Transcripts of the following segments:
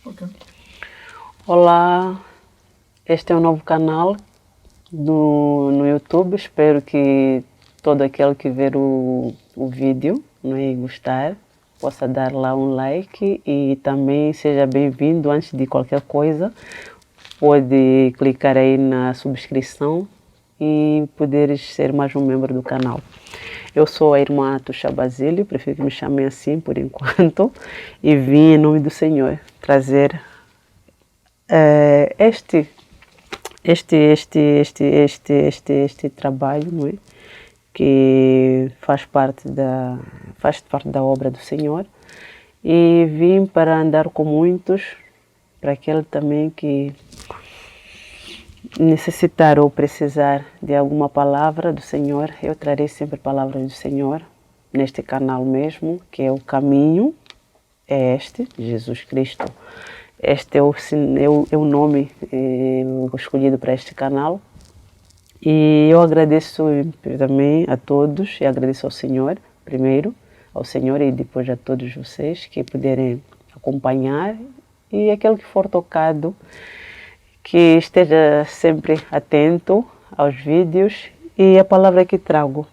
Ok. Olá, este é um novo canal no YouTube. Espero que todo aquele que ver o vídeo, e gostar, possa dar lá um like e também seja bem-vindo. Antes de qualquer coisa, pode clicar aí na subscrição e poderes ser mais um membro do canal. Eu sou a irmã Tuxa Basílio, prefiro que me chamem assim por enquanto, e vim em nome do Senhor trazer este trabalho, não é? Que faz parte da obra do Senhor, e vim para andar com muitos, para aquele também que necessitar ou precisar de alguma palavra do Senhor. Eu trarei sempre palavras do Senhor neste canal mesmo, que é o caminho, é este, Jesus Cristo. Este é o nome escolhido para este canal. E eu agradeço também a todos, e agradeço ao Senhor, primeiro ao Senhor e depois a todos vocês que puderem acompanhar, e aquele que for tocado, que esteja sempre atento aos vídeos e a palavra que trago.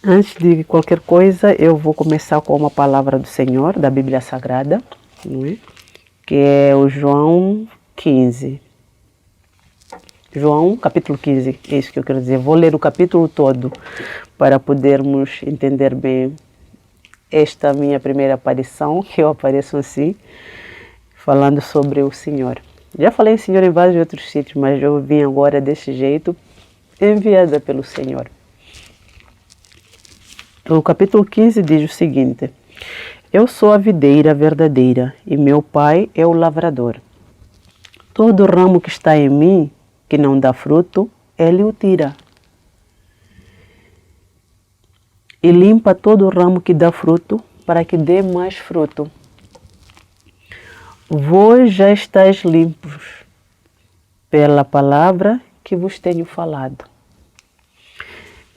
Antes de qualquer coisa, eu vou começar com uma palavra do Senhor, da Bíblia Sagrada, não é? Que é o João 15. João, capítulo 15, é isso que eu quero dizer. Vou ler o capítulo todo para podermos entender bem esta minha primeira aparição, que eu apareço assim, falando sobre o Senhor. Já falei em Senhor em vários outros sítios, mas eu vim agora desse jeito, enviada pelo Senhor. O capítulo 15 diz o seguinte: Eu sou a videira verdadeira e meu pai é o lavrador. Todo ramo que está em mim, que não dá fruto, ele o tira. E limpa todo ramo que dá fruto, para que dê mais fruto. Vós já estáis limpos pela palavra que vos tenho falado.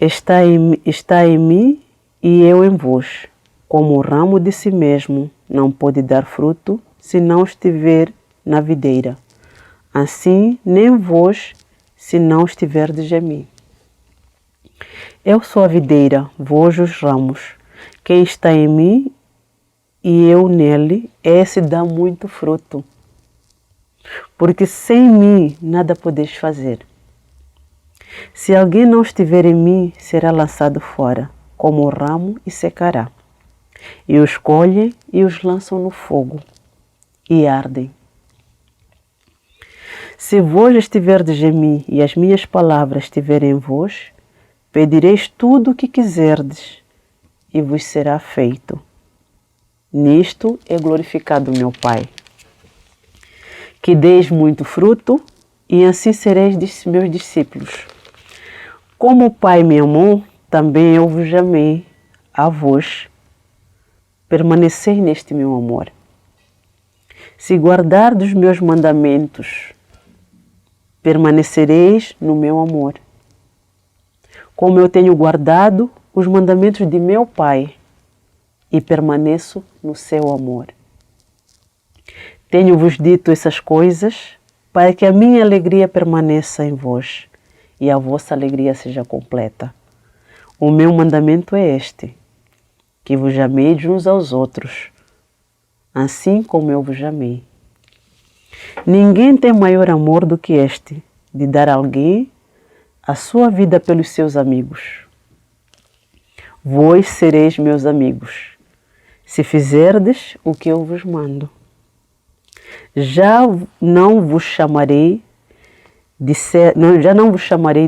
Está em mim e eu em vós. Como o ramo de si mesmo não pode dar fruto se não estiver na videira. Assim, nem vós, se não estiverdes em mim. Eu sou a videira, vós os ramos. Quem está em mim e eu nele, esse dá muito fruto. Porque sem mim nada podeis fazer. Se alguém não estiver em mim, será lançado fora, como o ramo, e secará. E os colhem e os lançam no fogo, e ardem. Se vós estiverdes em mim e as minhas palavras estiverem em vós, pedireis tudo o que quiserdes, e vos será feito. Nisto é glorificado meu Pai, que deis muito fruto, e assim sereis meus discípulos. Como o Pai me amou, também eu vos amei a vós. Permanecei neste meu amor. Se guardardes os meus mandamentos, permanecereis no meu amor. Como eu tenho guardado os mandamentos de meu Pai e permaneço no seu amor. Tenho-vos dito essas coisas para que a minha alegria permaneça em vós e a vossa alegria seja completa. O meu mandamento é este: que vos ameis uns aos outros, assim como eu vos amei. Ninguém tem maior amor do que este, de dar a alguém a sua vida pelos seus amigos. Vós sereis meus amigos, se fizerdes o que eu vos mando. Já não vos chamarei de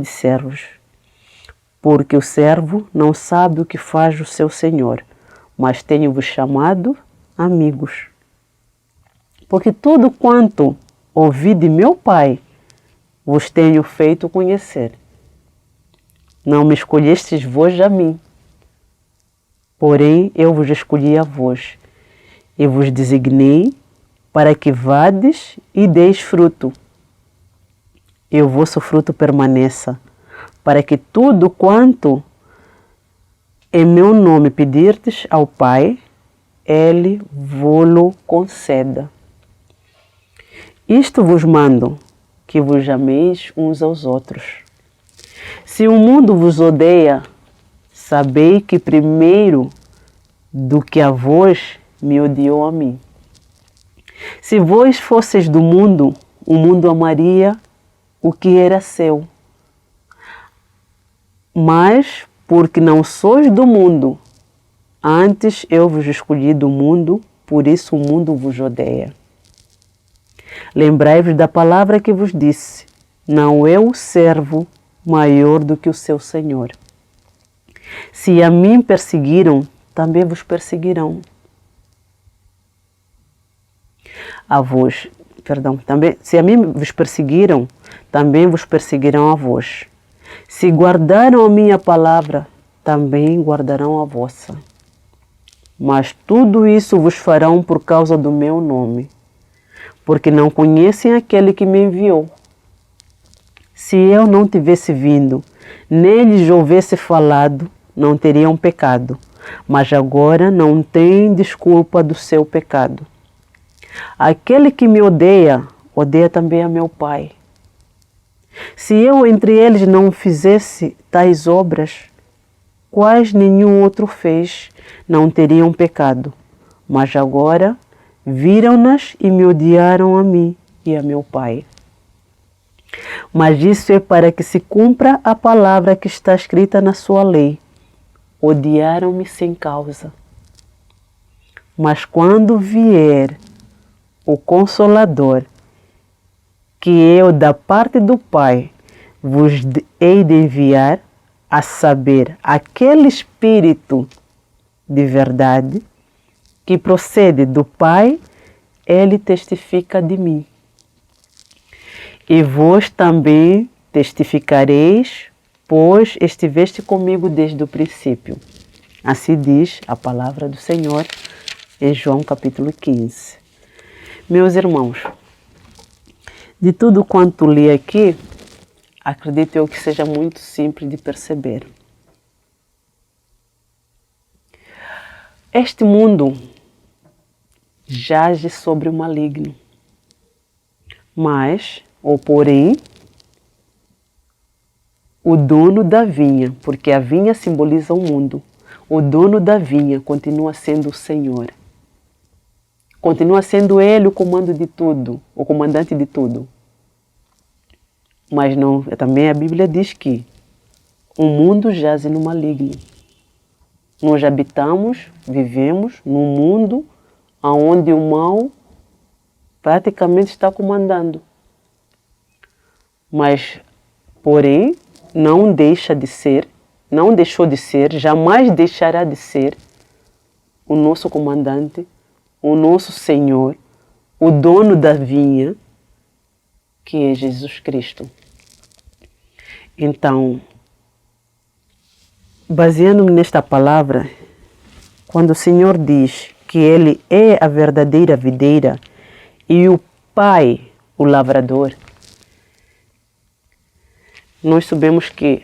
servos, porque o servo não sabe o que faz o seu senhor, mas tenho-vos chamado amigos. Porque tudo quanto ouvi de meu Pai, vos tenho feito conhecer. Não me escolhestes vós a mim, porém eu vos escolhi a vós, e vos designei para que vades e deis fruto, e o vosso fruto permaneça, para que tudo quanto em meu nome pedirdes ao Pai, Ele vô-lo conceda. Isto vos mando, que vos ameis uns aos outros. Se o mundo vos odeia, sabei que primeiro do que a vós me odiou a mim. Se vós fosseis do mundo, o mundo amaria o que era seu. Mas, porque não sois do mundo, antes eu vos escolhi do mundo, por isso o mundo vos odeia. Lembrai-vos da palavra que vos disse: não é o servo maior do que o seu senhor. Se a mim perseguiram, também vos perseguirão. Se a mim vos perseguiram, também vos perseguirão a vós. Se guardaram a minha palavra, também guardarão a vossa. Mas tudo isso vos farão por causa do meu nome, porque não conhecem aquele que me enviou. Se eu não tivesse vindo, nem lhes houvesse falado, não teriam pecado, mas agora não têm desculpa do seu pecado. Aquele que me odeia, odeia também a meu Pai. Se eu entre eles não fizesse tais obras, quais nenhum outro fez, não teriam pecado. Mas agora viram-nas e me odiaram a mim e a meu Pai. Mas isso é para que se cumpra a palavra que está escrita na sua lei. Odiaram-me sem causa. Mas quando vier o Consolador, que eu da parte do Pai vos hei de enviar, a saber, aquele Espírito de verdade, que procede do Pai, ele testifica de mim. E vós também testificareis, pois estiveste comigo desde o princípio. Assim diz a palavra do Senhor em João capítulo 15. Meus irmãos, de tudo quanto li aqui, acredito eu que seja muito simples de perceber. Este mundo jaz sobre o maligno, mas, ou porém, o dono da vinha, porque a vinha simboliza o mundo, o dono da vinha continua sendo o Senhor. Continua sendo Ele o comando de tudo, o comandante de tudo. Mas não, também a Bíblia diz que o mundo jaz no maligno. Nós habitamos, vivemos num mundo onde o mal praticamente está comandando. Mas, porém, não deixou de ser, jamais deixará de ser o nosso comandante, o nosso Senhor, o dono da vinha, que é Jesus Cristo. Então, baseando-me nesta palavra, quando o Senhor diz que Ele é a verdadeira videira e o Pai, o lavrador, nós sabemos que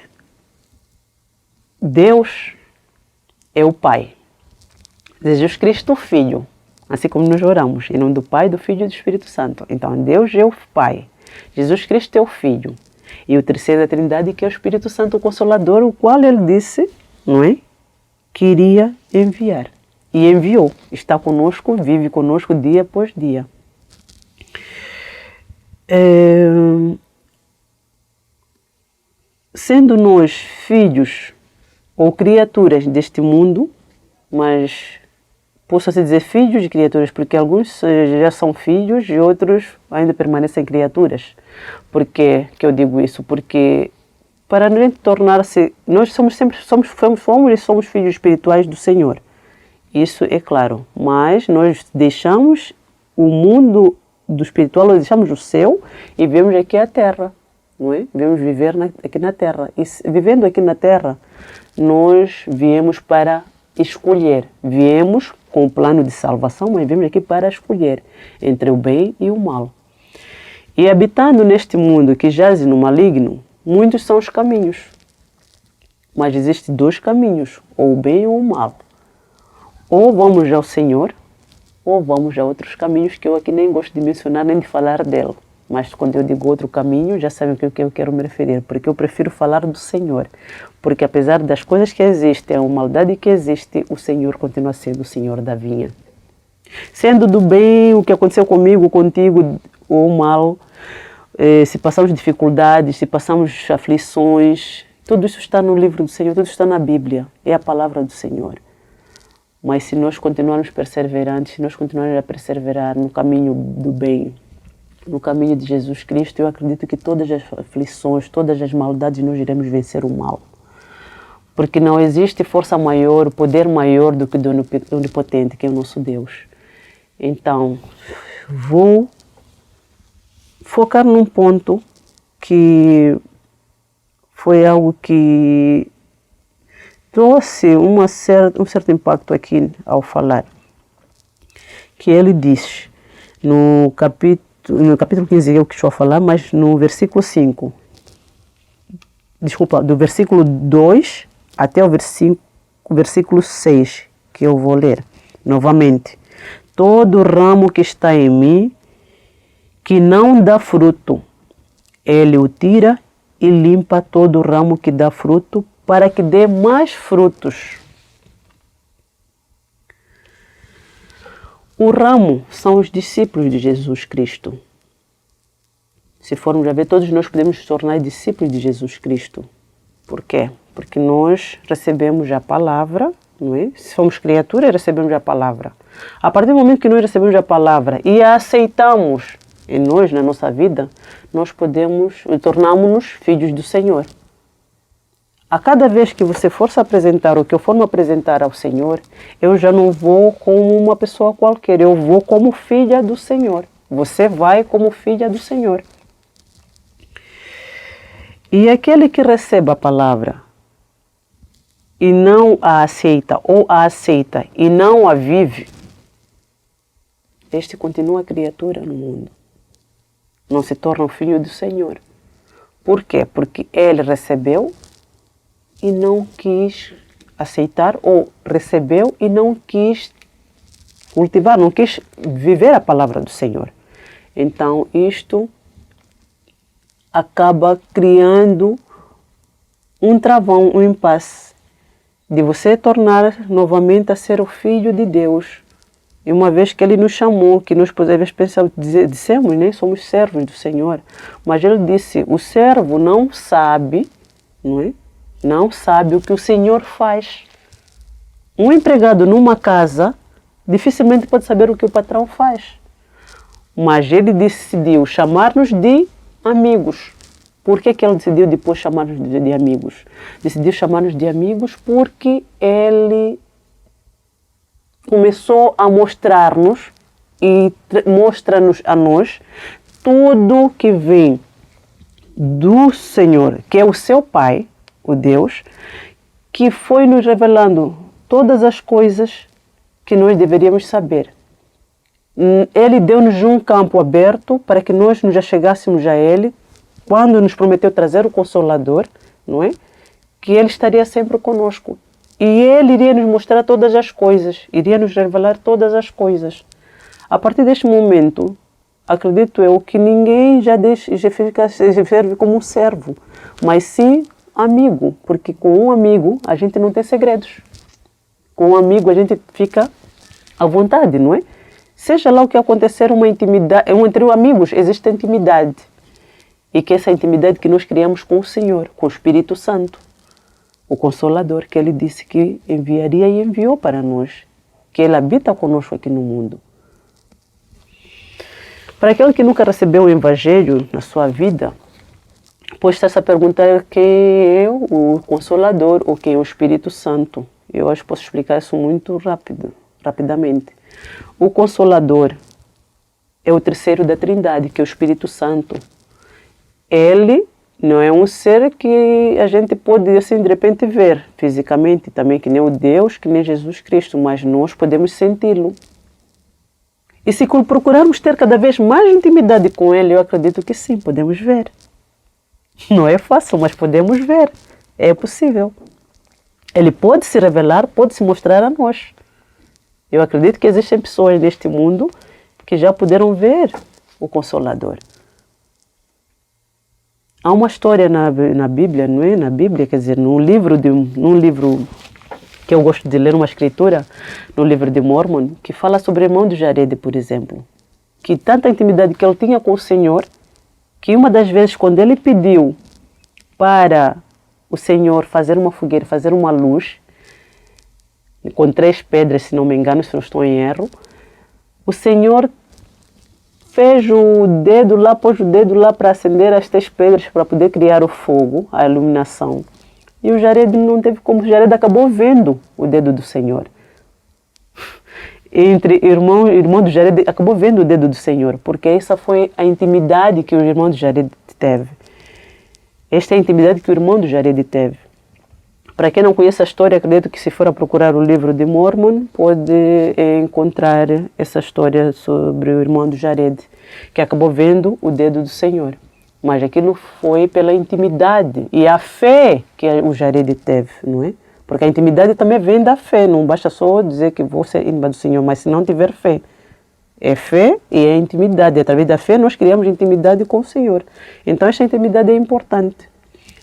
Deus é o Pai, Jesus Cristo o Filho, assim como nós oramos, em nome do Pai, do Filho e do Espírito Santo. Então, Deus é o Pai, Jesus Cristo é o Filho, e o terceiro da Trindade, que é o Espírito Santo, o Consolador, o qual Ele disse, não é, que iria enviar. E enviou, está conosco, vive conosco dia após dia. Sendo nós filhos ou criaturas deste mundo, mas posso assim dizer filhos de criaturas, porque alguns já são filhos e outros ainda permanecem criaturas. Por que eu digo isso? Porque para não tornar-se, nós somos filhos espirituais do Senhor. Isso é claro, mas nós deixamos o mundo do espiritual, nós deixamos o céu e vivemos aqui a terra, não é? Vivemos viver aqui na terra. E vivendo aqui na terra, nós viemos para escolher, viemos com o plano de salvação, mas viemos aqui para escolher entre o bem e o mal. E habitando neste mundo que jaz no maligno, muitos são os caminhos. Mas existem dois caminhos, ou o bem ou o mal. ou vamos ao Senhor, ou vamos a outros caminhos que eu aqui nem gosto de mencionar, nem de falar dele. Mas quando eu digo outro caminho, já sabem o que eu quero me referir, porque eu prefiro falar do Senhor. Porque apesar das coisas que existem, a maldade que existe, o Senhor continua sendo o Senhor da vinha. Sendo do bem o que aconteceu comigo, contigo, ou mal, se passamos dificuldades, se passamos aflições, tudo isso está no livro do Senhor, tudo está na Bíblia, é a palavra do Senhor. Mas se nós continuarmos perseverantes, se nós continuarmos a perseverar no caminho do bem, no caminho de Jesus Cristo, eu acredito que todas as aflições, todas as maldades, nós iremos vencer o mal. Porque não existe força maior, poder maior do que o onipotente, que é o nosso Deus. Então, vou focar num ponto que foi algo que trouxe um certo impacto aqui ao falar. Que ele diz, no capítulo 15 eu que estou a falar, mas no versículo 5, desculpa, do versículo 2 até o versículo 6, que eu vou ler novamente. Todo ramo que está em mim, que não dá fruto, ele o tira e limpa todo ramo que dá fruto, para que dê mais frutos. O ramo são os discípulos de Jesus Cristo. Se formos a ver, todos nós podemos nos tornar discípulos de Jesus Cristo. Por quê? Porque nós recebemos a palavra, não é? Se somos criaturas, recebemos a palavra. A partir do momento que nós recebemos a palavra e a aceitamos em nós, na nossa vida, nós tornamos-nos filhos do Senhor. A cada vez que você for se apresentar, ou que eu for me apresentar ao Senhor, eu já não vou como uma pessoa qualquer, eu vou como filha do Senhor. Você vai como filha do Senhor. E aquele que recebe a palavra e não a aceita, ou a aceita e não a vive, este continua criatura no mundo. Não se torna o filho do Senhor. Por quê? Porque ele recebeu e não quis aceitar, ou recebeu e não quis cultivar, não quis viver a palavra do Senhor. Então, isto acaba criando um travão, um impasse, de você tornar novamente a ser o filho de Deus. E uma vez que Ele nos chamou, que nós podemos pensar, dissemos, né? Somos servos do Senhor. Mas Ele disse, o servo não sabe, não é? Não sabe o que o Senhor faz. Um empregado numa casa dificilmente pode saber o que o patrão faz. Mas Ele decidiu chamar-nos de amigos. Por que Ele decidiu depois chamar-nos de amigos? Decidiu chamar-nos de amigos porque Ele começou a mostrar-nos e mostra-nos a nós tudo que vem do Senhor, que é o seu Pai, o Deus, que foi nos revelando todas as coisas que nós deveríamos saber. Ele deu-nos um campo aberto para que nós nos achegássemos a Ele, quando nos prometeu trazer o Consolador, não é? Que Ele estaria sempre conosco. E Ele iria nos mostrar todas as coisas, iria nos revelar todas as coisas. A partir deste momento, acredito eu que ninguém já serve como um servo, mas sim amigo, porque com um amigo a gente não tem segredos. Com um amigo a gente fica à vontade, não é? Seja lá o que acontecer, uma intimidade, entre amigos existe intimidade. E que essa intimidade que nós criamos com o Senhor, com o Espírito Santo, o Consolador, que Ele disse que enviaria e enviou para nós, que Ele habita conosco aqui no mundo. Para aquele que nunca recebeu o Evangelho na sua vida, pode estar-se a perguntar quem é o Consolador ou quem é o Espírito Santo. Eu acho que posso explicar isso muito rapidamente. O Consolador é o terceiro da Trindade, que é o Espírito Santo. Ele não é um ser que a gente pode, assim, de repente ver fisicamente, também que nem o Deus, que nem Jesus Cristo, mas nós podemos senti-lo. E se procurarmos ter cada vez mais intimidade com Ele, eu acredito que sim, podemos ver. Não é fácil, mas podemos ver. É possível. Ele pode se revelar, pode se mostrar a nós. Eu acredito que existem pessoas neste mundo que já puderam ver o Consolador. Há uma história na Bíblia, não é? Na Bíblia, quer dizer, num livro que eu gosto de ler, uma escritura, no livro de Mormon, que fala sobre o irmão de Jared, por exemplo. Que tanta intimidade que ele tinha com o Senhor, que uma das vezes quando ele pediu para o Senhor fazer uma fogueira, fazer uma luz, com 3 pedras, se não me engano, se não estou em erro, o Senhor fez o dedo lá, pôs o dedo lá para acender as 3 pedras para poder criar o fogo, a iluminação. E o Jared não teve como, o Jared acabou vendo o dedo do Senhor. Irmão do Jared acabou vendo o dedo do Senhor, porque essa foi a intimidade que o irmão do Jared teve. Esta é a intimidade que o irmão do Jared teve. Para quem não conhece a história, acredito que se for a procurar o livro de Mormon, pode encontrar essa história sobre o irmão do Jared, que acabou vendo o dedo do Senhor. Mas aquilo foi pela intimidade e a fé que o Jared teve, não é? Porque a intimidade também vem da fé, não basta só dizer que vou ser íntima do Senhor, mas se não tiver fé. É fé e é intimidade. Através da fé nós criamos intimidade com o Senhor. Então esta intimidade é importante.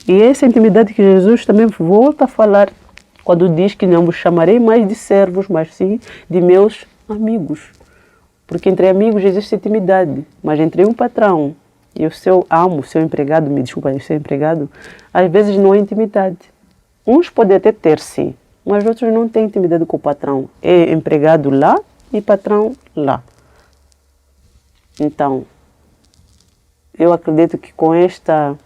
E essa intimidade que Jesus também volta a falar quando diz que não vos chamarei mais de servos, mas sim de meus amigos. Porque entre amigos existe intimidade, mas entre um patrão e o seu amo, seu empregado, o seu empregado, às vezes não há intimidade. Uns podem até ter sim, mas outros não têm intimidade com o patrão. É empregado lá e patrão lá. Então, eu acredito que com esta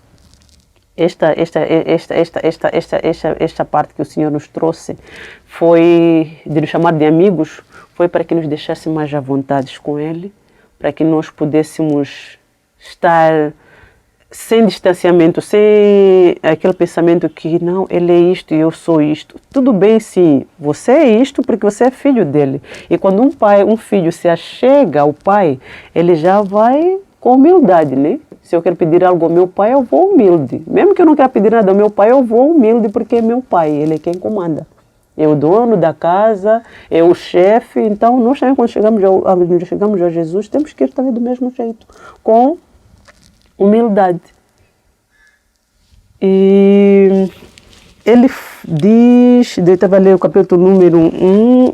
parte que o Senhor nos trouxe, foi de nos chamar de amigos, foi para que nos deixasse mais à vontade com Ele, para que nós pudéssemos estar sem distanciamento, sem aquele pensamento que não, Ele é isto e eu sou isto. Tudo bem sim, você é isto porque você é filho dele. E quando um filho se achega ao pai, ele já vai com humildade, né? Se eu quero pedir algo ao meu pai, eu vou humilde. Mesmo que eu não quero pedir nada ao meu pai, eu vou humilde porque é meu pai, ele é quem comanda. É o dono da casa, é o chefe. Então, nós também quando chegamos a Jesus, temos que ir também do mesmo jeito, com humildade. E ele diz, eu estava a ler o capítulo número 1,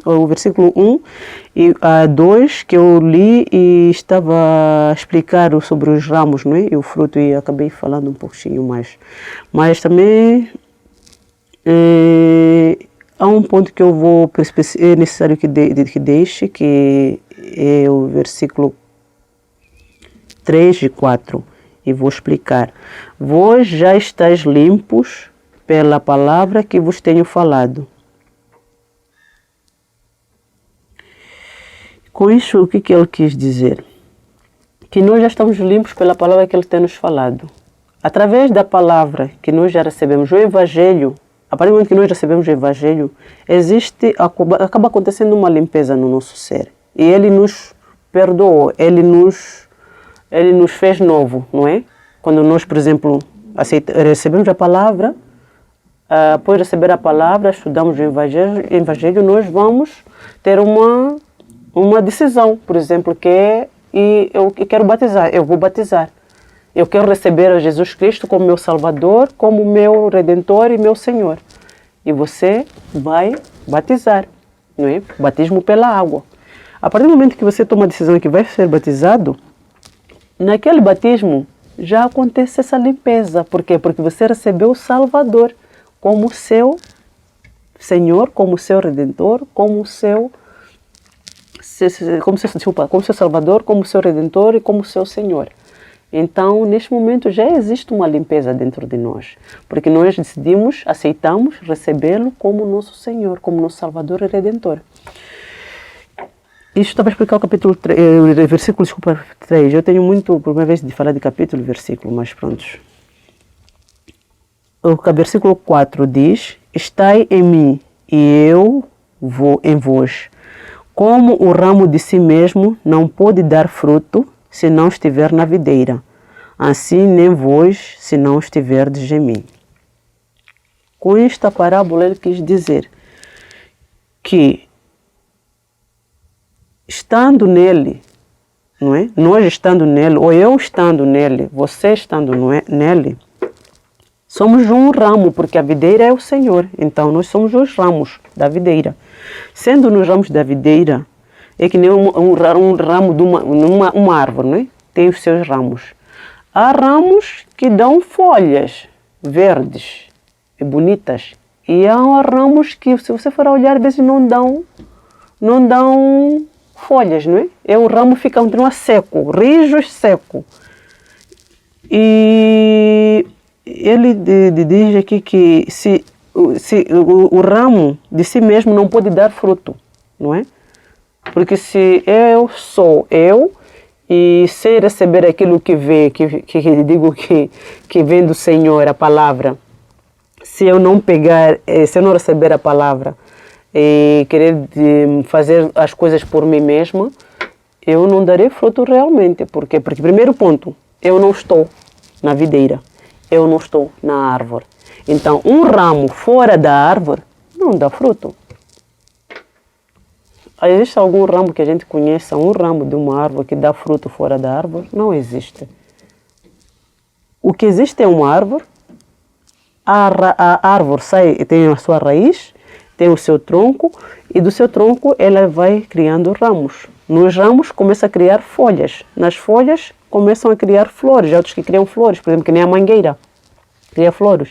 o versículo 1 e 2 que eu li e estava a explicar sobre os ramos, não é? E o fruto, e acabei falando um pouquinho mais. Mas também há um ponto que eu vou, é necessário que deixe, que é o versículo 3 e 4, e vou explicar. Vós já estáis limpos pela palavra que vos tenho falado. Com isso, o que ele quis dizer? Que nós já estamos limpos pela palavra que ele tem nos falado. Através da palavra que nós já recebemos, o Evangelho, a partir do momento que nós recebemos o Evangelho, acaba acontecendo uma limpeza no nosso ser. E ele nos perdoou, ele nos fez novo, não é? Quando nós, por exemplo, recebemos a palavra, após receber a palavra, estudamos o Evangelho, nós vamos ter uma decisão, por exemplo, que é, eu quero batizar, eu vou batizar. Eu quero receber a Jesus Cristo como meu Salvador, como meu Redentor e meu Senhor. E você vai batizar, não é? Batismo pela água. A partir do momento que você toma a decisão que vai ser batizado, naquele batismo já acontece essa limpeza. Por quê? Porque você recebeu o Salvador como seu Senhor, como seu Redentor, como seu Salvador, como seu Redentor e como seu Senhor. Então, neste momento já existe uma limpeza dentro de nós, porque nós decidimos, aceitamos recebê-lo como nosso Senhor, como nosso Salvador e Redentor. Isto estava a explicar o capítulo 3, versículo 3. Eu tenho muito problema de falar de capítulo e versículo, mas pronto. O versículo 4 diz: estai em mim e eu vou em vós. Como o ramo de si mesmo não pode dar fruto se não estiver na videira, assim nem vós se não estiverdes em mim. Com esta parábola ele quis dizer que estando nele, não é? Nós estando nele, ou eu estando nele, você estando nele, somos um ramo, porque a videira é o Senhor. Então, nós somos os ramos da videira. Sendo nos ramos da videira, é que nem um ramo de uma árvore, não é? Tem os seus ramos. Há ramos que dão folhas verdes e bonitas. E há ramos que, se você for olhar, às vezes não dão folhas, não é? O ramo continua seco, rijo seco. E ele diz aqui que se o ramo de si mesmo não pode dar fruto, não é? Porque se eu sou eu e sem receber aquilo que vem, que vem do Senhor, a palavra, se eu não receber a palavra e querer fazer as coisas por mim mesma, eu não darei fruto realmente. Por quê? Porque, primeiro ponto, eu não estou na videira, eu não estou na árvore. Então, um ramo fora da árvore não dá fruto. Existe algum ramo que a gente conheça, um ramo de uma árvore que dá fruto fora da árvore? Não existe. O que existe é uma árvore. A árvore tem a sua raiz, tem o seu tronco, e do seu tronco ela vai criando ramos. Nos ramos começa a criar folhas. Nas folhas começam a criar flores. Há outros que criam flores, por exemplo, que nem a mangueira. Cria flores.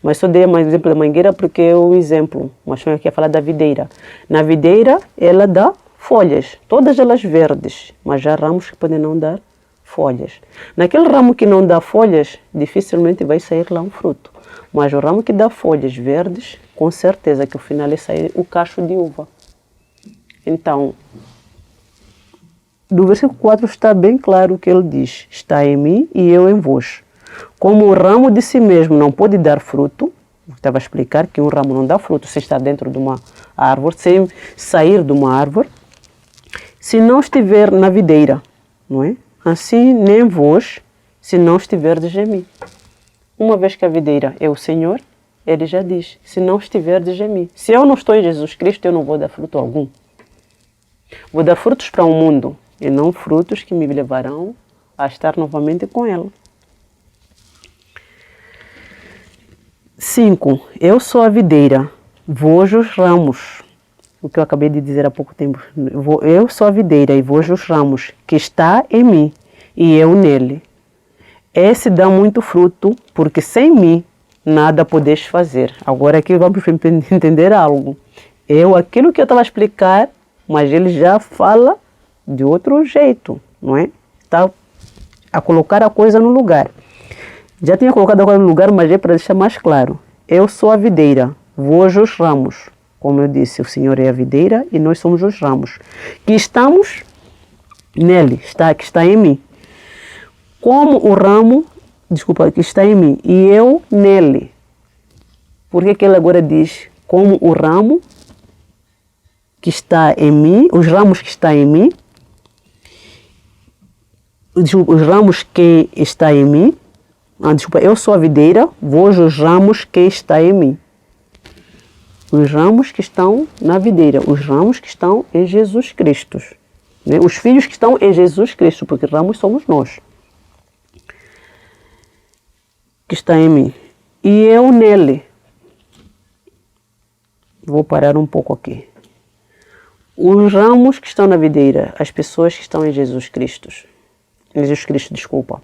Mas só dei mais exemplo da mangueira porque é o exemplo. Mas eu aqui a falar da videira. Na videira ela dá folhas, todas elas verdes, mas há ramos que podem não dar folhas. Naquele ramo que não dá folhas, dificilmente vai sair lá um fruto. Mas o ramo que dá folhas verdes, com certeza que ao final vai sair o cacho de uva. Então, do versículo 4 está bem claro o que ele diz. Está em mim e eu em vós. Como o ramo de si mesmo não pode dar fruto, eu estava a explicar que um ramo não dá fruto se está dentro de uma árvore, sem sair de uma árvore, se não estiver na videira, não é? Assim nem vós, se não estiverdes em mim. Uma vez que a videira é o Senhor, ele já diz, se não estiverdes em mim. Se eu não estou em Jesus Cristo, eu não vou dar fruto algum. Vou dar frutos para o mundo, e não frutos que me levarão a estar novamente com Ele. 5. Eu sou a videira, vós os ramos. O que eu acabei de dizer há pouco tempo. Eu sou a videira e vós os ramos, que está em mim e eu nele. Esse dá muito fruto, porque sem mim nada podeis fazer. Agora aqui vamos entender algo. Aquilo que eu estava a explicar, mas ele já fala de outro jeito, não é? Está a colocar a coisa no lugar. Já tinha colocado a coisa no lugar, mas é para deixar mais claro. Eu sou a videira, vós os ramos. Como eu disse, o Senhor é a videira e nós somos os ramos. Que estamos nele, que está em mim. Como o ramo, que está em mim, e eu nele. Por que ele agora diz, como o ramo que está em mim, os ramos que estão em mim, os ramos que está em mim, eu sou a videira, vós os ramos que está em mim. Os ramos que estão na videira, os ramos que estão em Jesus Cristo. Né? Os filhos que estão em Jesus Cristo, porque ramos somos nós. Que está em mim. E eu nele. Vou parar um pouco aqui. Os ramos que estão na videira, as pessoas que estão em Jesus Cristo. Desculpa.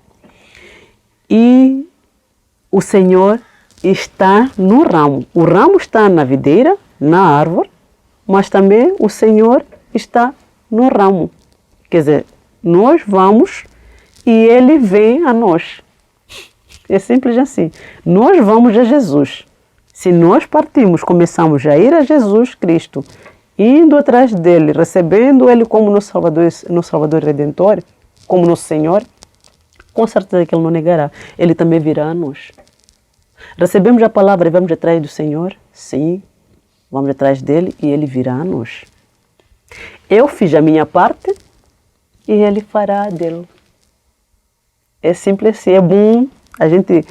E o Senhor está no ramo. O ramo está na videira, na árvore, mas também o Senhor está no ramo. Quer dizer, nós vamos e Ele vem a nós. É simples assim. Nós vamos a Jesus. Se nós partimos, começamos a ir a Jesus Cristo, indo atrás dele, recebendo Ele como nosso Salvador Redentor, como nosso Senhor, com certeza que Ele não negará. Ele também virá a nós. Recebemos a palavra e vamos atrás do Senhor? Sim, vamos atrás dele e Ele virá a nós. Eu fiz a minha parte e Ele fará a dele. É simples assim, é bom a gente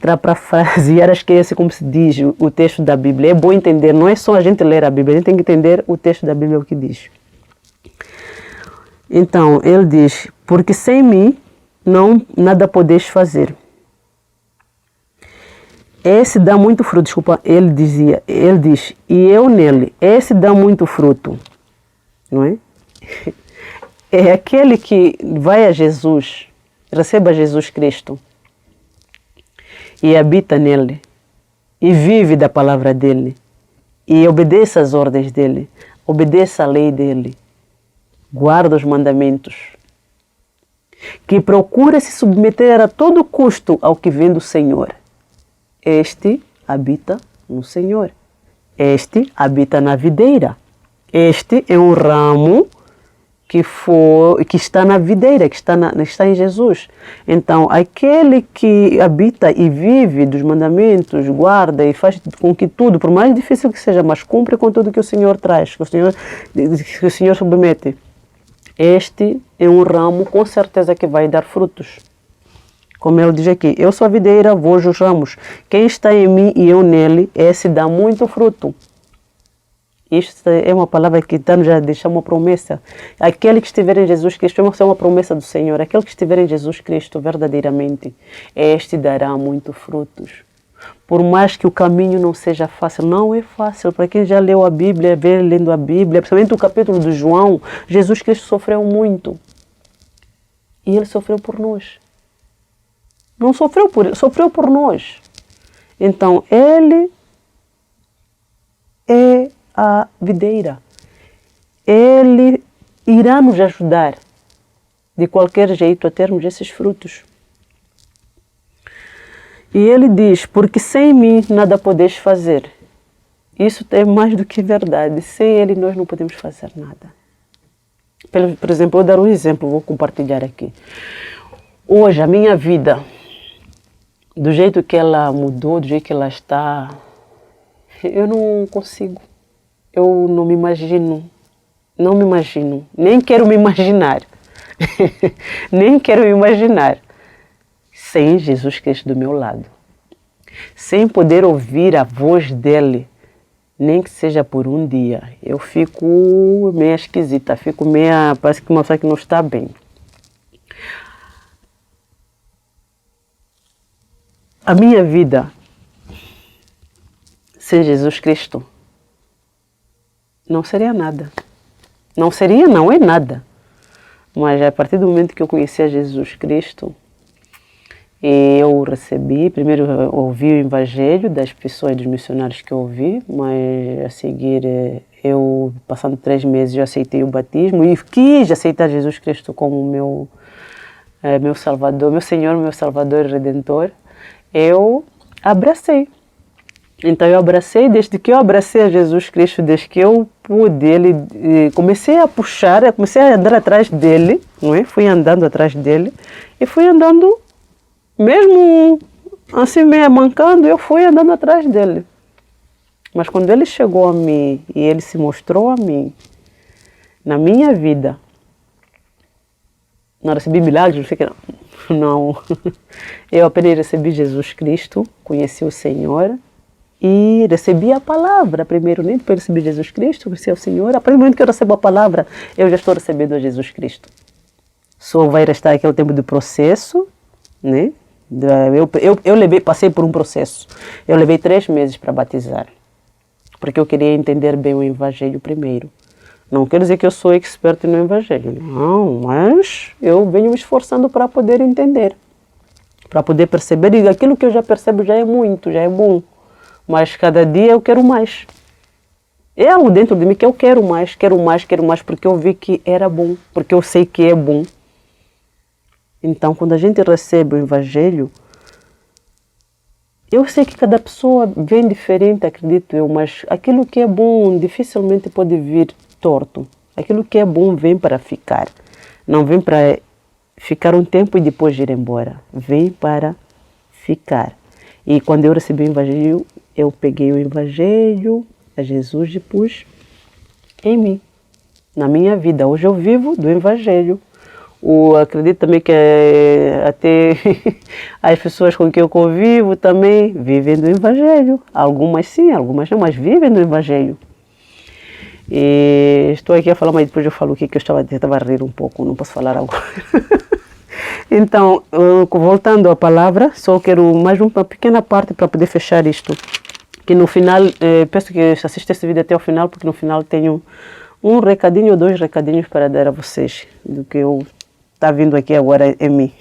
parafrasear, acho que é assim como se diz o texto da Bíblia. É bom entender, não é só a gente ler a Bíblia, a gente tem que entender o texto da Bíblia, o que diz. Então, ele diz, porque sem mim nada podeis fazer. Esse dá muito fruto, desculpa, ele diz, e eu nele, esse dá muito fruto, não é? É aquele que vai a Jesus, recebe a Jesus Cristo e habita nele e vive da palavra dele e obedece às ordens dele, obedece à lei dele, guarda os mandamentos, que procura se submeter a todo custo ao que vem do Senhor. Este habita no Senhor. Este habita na videira. Este é um ramo que está na videira, que está em Jesus. Então, aquele que habita e vive dos mandamentos, guarda e faz com que tudo, por mais difícil que seja, mas cumpre com tudo que o Senhor traz, que o Senhor submete. Este é um ramo com certeza que vai dar frutos. Como ele diz aqui, eu sou a videira, vós os ramos. Quem está em mim e eu nele, esse dá muito fruto. Isto é uma palavra que está-nos a deixar uma promessa. Aquele que estiver em Jesus Cristo, é uma promessa do Senhor. Aquele que estiver em Jesus Cristo verdadeiramente, este dará muitos frutos. Por mais que o caminho não seja fácil, não é fácil. Para quem já leu a Bíblia, vê lendo a Bíblia, principalmente o capítulo de João, Jesus Cristo sofreu muito. E ele sofreu por nós. Não sofreu por ele, sofreu por nós. Então, ele é a videira. Ele irá nos ajudar de qualquer jeito a termos esses frutos. E ele diz, porque sem mim nada podeis fazer. Isso é mais do que verdade. Sem ele nós não podemos fazer nada. Por exemplo, eu vou dar um exemplo, vou compartilhar aqui. Hoje, a minha vida, do jeito que ela mudou, do jeito que ela está, eu não consigo. Eu não me imagino. Não me imagino. Nem quero me imaginar. Nem quero me imaginar. Sem Jesus Cristo do meu lado. Sem poder ouvir a voz dele. Nem que seja por um dia. Eu fico meio esquisita. Fico meio... Parece que uma pessoa que não está bem. A minha vida sem Jesus Cristo não seria nada. Não seria, não é nada. Mas a partir do momento que eu conheci a Jesus Cristo, eu recebi, primeiro eu ouvi o Evangelho das pessoas, dos missionários que eu ouvi, mas a seguir, eu, passando 3 meses, eu aceitei o batismo e quis aceitar Jesus Cristo como meu Salvador, meu Senhor, meu Salvador e Redentor. Eu abracei. Então eu abracei, desde que eu abracei a Jesus Cristo, desde que eu pude, comecei a puxar, comecei a andar atrás dele, não é? Fui andando atrás dele e fui andando, mesmo assim meio mancando, eu fui andando atrás dele. Mas quando ele chegou a mim e ele se mostrou a mim, na minha vida, não recebi milagres, não sei que não. Eu apenas recebi Jesus Cristo, conheci o Senhor e recebi a palavra primeiro, nem depois recebi Jesus Cristo, conheci o Senhor. A partir do momento que eu recebo a palavra, eu já estou recebendo a Jesus Cristo. Só vai restar aquele tempo de processo, né? Passei por um processo. Eu levei 3 meses para batizar, porque eu queria entender bem o Evangelho primeiro. Não quer dizer que eu sou experto no Evangelho, não, mas eu venho me esforçando para poder entender, para poder perceber, e aquilo que eu já percebo já é muito, já é bom, mas cada dia eu quero mais. É algo dentro de mim que eu quero mais, porque eu vi que era bom, porque eu sei que é bom. Então, quando a gente recebe o Evangelho, eu sei que cada pessoa vem diferente, acredito eu, mas aquilo que é bom dificilmente pode vir torto. Aquilo que é bom vem para ficar. Não vem para ficar um tempo e depois ir embora. Vem para ficar. E quando eu recebi o Evangelho, eu peguei o Evangelho, a Jesus e pus em mim, na minha vida. Hoje eu vivo do Evangelho. Acredito também que até as pessoas com quem eu convivo também vivem do Evangelho. Algumas sim, algumas não, mas vivem do Evangelho. E estou aqui a falar, mas depois eu falo o que eu estava a rir um pouco, não posso falar agora. Então, voltando à palavra, só quero mais uma pequena parte para poder fechar isto. Que no final, peço que assista esse vídeo até o final, porque no final tenho um recadinho ou dois recadinhos para dar a vocês, do que eu está vindo aqui agora em mim.